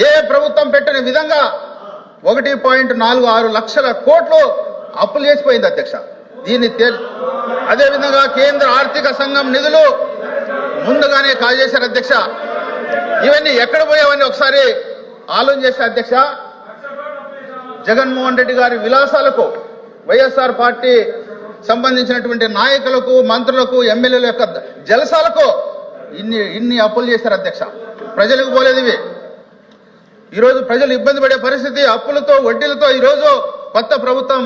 ఏ ప్రభుత్వం పెట్టిన విధంగా 1.46 లక్షల కోట్లు అప్పులు చేసిపోయింది అధ్యక్ష. దీన్ని అదేవిధంగా కేంద్ర ఆర్థిక సంఘం నిధులు ముందుగానే కాజేశారు అధ్యక్ష. ఇవన్నీ ఎక్కడ పోయావని ఒకసారి ఆలోచన చేసే అధ్యక్ష. జగన్మోహన్ రెడ్డి గారి విలాసాలకు వైఎస్ఆర్ పార్టీ సంబంధించినటువంటి నాయకులకు, మంత్రులకు, ఎమ్మెల్యేల యొక్క జలసాలకు ఇన్ని అప్పులు చేశారు అధ్యక్ష. ప్రజలకు పోలేదు ఇవి. ఈరోజు ప్రజలు ఇబ్బంది పడే పరిస్థితి, అప్పులతో, వడ్డీలతో. ఈరోజు కొత్త ప్రభుత్వం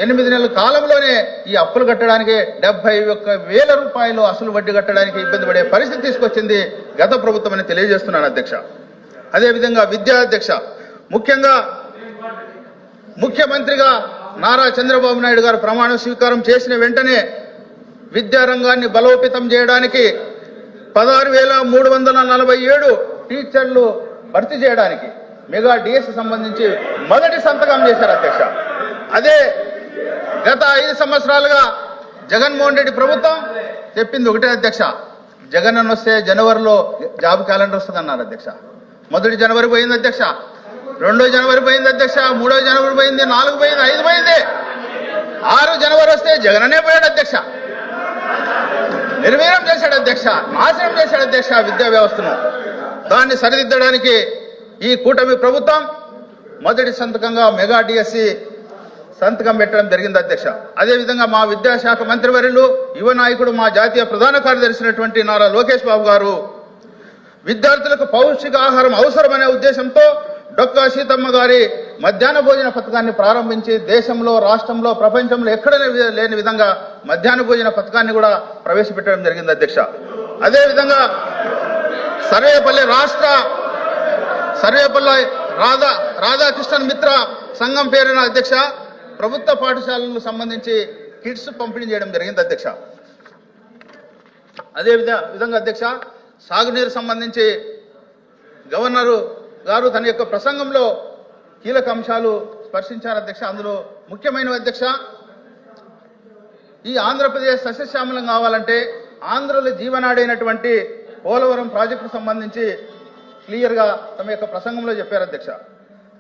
8 నెలల కాలంలోనే ఈ అప్పులు కట్టడానికి 71,000 రూపాయలు అసలు వడ్డీ కట్టడానికి ఇబ్బంది పడే పరిస్థితి తీసుకొచ్చింది గత ప్రభుత్వం అని తెలియజేస్తున్నాను అధ్యక్ష. అదేవిధంగా విద్యా అధ్యక్ష, ముఖ్యంగా ముఖ్యమంత్రిగా నారా చంద్రబాబు నాయుడు గారు ప్రమాణ స్వీకారం చేసిన వెంటనే విద్యారంగాన్ని బలోపేతం చేయడానికి 16,347 టీచర్లు భర్తీ చేయడానికి మెగా డిఎస్ సంబంధించి మొదటి సంతకం చేశారు అధ్యక్ష. అదే గత 5 సంవత్సరాలుగా జగన్మోహన్ రెడ్డి ప్రభుత్వం చెప్పింది ఒకటే అధ్యక్ష. జగన్ అన్న వస్తే జనవరిలో జాబ్ క్యాలెండర్ వస్తుంది అన్నారు అధ్యక్ష. 1 జనవరి పోయింది అధ్యక్ష, 2 జనవరి పోయింది అధ్యక్ష, 3 జనవరి పోయింది, 4 పోయింది, 5 పోయింది, 6 జనవరి వస్తే జగన్ అనే పోయాడు అధ్యక్ష. నిర్వీర్యం చేశాడు అధ్యక్ష, నాశనం చేశాడు అధ్యక్ష విద్యా వ్యవస్థను. దాన్ని సరిదిద్దడానికి ఈ కూటమి ప్రభుత్వం మొదటి సంతకంగా మెగా డిఎస్సి సంతకం పెట్టడం జరిగింది అధ్యక్ష. అదేవిధంగా మా విద్యాశాఖ మంత్రివర్యులు, యువ నాయకుడు, మా జాతీయ ప్రధాన కార్యదర్శి నారా లోకేష్ బాబు గారు విద్యార్థులకు పౌష్టికాహారం అవసరమనే ఉద్దేశంతో డొక్కా సీతమ్మ గారి మధ్యాహ్న భోజన పథకాన్ని ప్రారంభించి దేశంలో, రాష్ట్రంలో, ప్రపంచంలో ఎక్కడ లేని విధంగా మధ్యాహ్న భోజన పథకాన్ని కూడా ప్రవేశపెట్టడం జరిగింది అధ్యక్ష. అదేవిధంగా సర్వేపల్లి రాధాకృష్ణన్ మిత్ర సంఘం పేరున అధ్యక్ష ప్రభుత్వ పాఠశాలలకు సంబంధించి కిట్స్ పంపిణీ చేయడం జరిగింది అధ్యక్ష. అదే విధంగా అధ్యక్ష సాగునీరు సంబంధించి గవర్నరు గారు తన యొక్క ప్రసంగంలో కీలక అంశాలు స్పర్శించారు అధ్యక్ష. అందులో ముఖ్యమైన అధ్యక్ష, ఈ ఆంధ్రప్రదేశ్ సస్యశ్యామలం కావాలంటే ఆంధ్రలో జీవనాడైనటువంటి పోలవరం ప్రాజెక్టుకు సంబంధించి క్లియర్గా తమ యొక్క ప్రసంగంలో చెప్పారు అధ్యక్ష.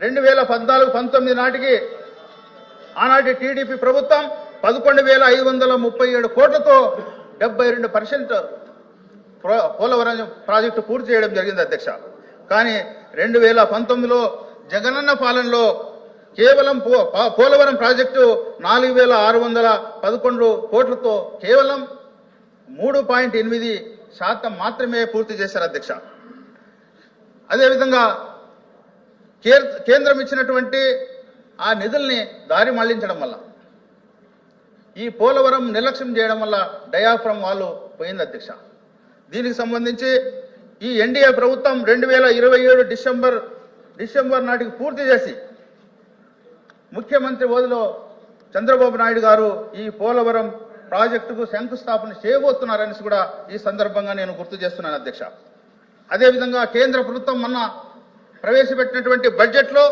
2014-19 నాటికి ఆనాటి టీడీపీ ప్రభుత్వం 11,537 కోట్లతో 72% పోలవరం ప్రాజెక్టు పూర్తి చేయడం జరిగింది అధ్యక్ష. కానీ 2019లో జగనన్న పాలనలో కేవలం పోలవరం ప్రాజెక్టు 4,611 కోట్లతో కేవలం 3.8% మాత్రమే పూర్తి చేశారు అధ్యక్ష. అదేవిధంగా కేంద్రం ఇచ్చినటువంటి ఆ నిధుల్ని దారి మళ్లించడం వల్ల, ఈ పోలవరం నిర్లక్ష్యం చేయడం వల్ల డయాఫ్రమ్ వాళ్ళు పోయింది అధ్యక్ష. దీనికి సంబంధించి ఈ ఎన్డీఏ ప్రభుత్వం 2027 డిసెంబర్ నాటికి పూర్తి చేసి ముఖ్యమంత్రి హోదాలో చంద్రబాబు నాయుడు గారు ఈ పోలవరం ప్రాజెక్టుకు శంకుస్థాపన చేయబోతున్నారని కూడా ఈ సందర్భంగా నేను గుర్తు చేస్తున్నాను అధ్యక్ష. అదేవిధంగా కేంద్ర ప్రభుత్వం మొన్న ప్రవేశపెట్టినటువంటి బడ్జెట్లో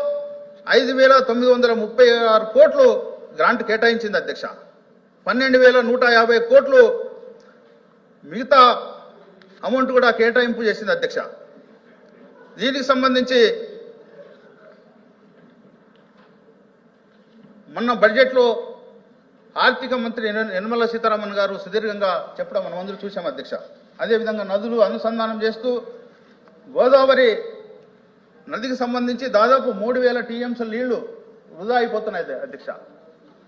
5,936 కోట్లు గ్రాంట్ కేటాయించింది అధ్యక్ష. 12,150 కోట్లు మిగతా అమౌంట్ కూడా కేటాయింపు చేసింది అధ్యక్ష. దీనికి సంబంధించి మొన్న బడ్జెట్లో ఆర్థిక మంత్రి నిర్మలా సీతారామన్ గారు సుదీర్ఘంగా చెప్పడం మనం అందరూ చూసాం అధ్యక్ష. అదేవిధంగా నదులు అనుసంధానం చేస్తూ గోదావరి నదికి సంబంధించి దాదాపు 3,000 టీఎంసీ నీళ్లు వృధా అయిపోతున్నాయి అధ్యక్ష.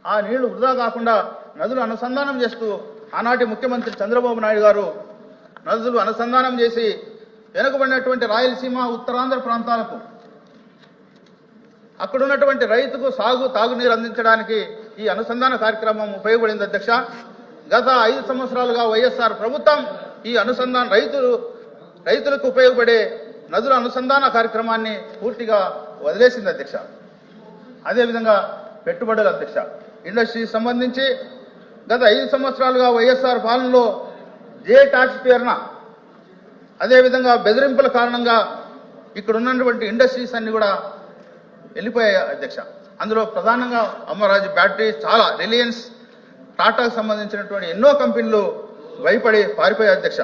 ఆ నీళ్లు వృధా కాకుండా నదులు అనుసంధానం చేస్తూ ఆనాటి ముఖ్యమంత్రి చంద్రబాబు నాయుడు గారు నదులు అనుసంధానం చేసి వెనుకబడినటువంటి రాయలసీమ, ఉత్తరాంధ్ర ప్రాంతాలకు అక్కడ ఉన్నటువంటి రైతుకు తాగునీరు అందించడానికి ఈ అనుసంధాన కార్యక్రమం ఉపయోగపడింది అధ్యక్ష. గత 5 సంవత్సరాలుగా వైఎస్ఆర్ ప్రభుత్వం ఈ అనుసంధాన రైతులకు ఉపయోగపడే నదుల అనుసంధాన కార్యక్రమాన్ని పూర్తిగా వదిలేసింది అధ్యక్ష. అదేవిధంగా పెట్టుబడులు అధ్యక్ష, ఇండస్ట్రీ సంబంధించి గత 5 సంవత్సరాలుగా వైఎస్ఆర్ పాలనలో జే ట్యాక్స్ పేరున అదేవిధంగా బెదిరింపుల కారణంగా ఇక్కడ ఉన్నటువంటి ఇండస్ట్రీస్ అన్ని కూడా వెళ్ళిపోయాయి అధ్యక్ష. అందులో ప్రధానంగా అమరాజు బ్యాటరీ, రిలయన్స్, టాటాకు సంబంధించినటువంటి ఎన్నో కంపెనీలు భయపడి పారిపోయాయి అధ్యక్ష.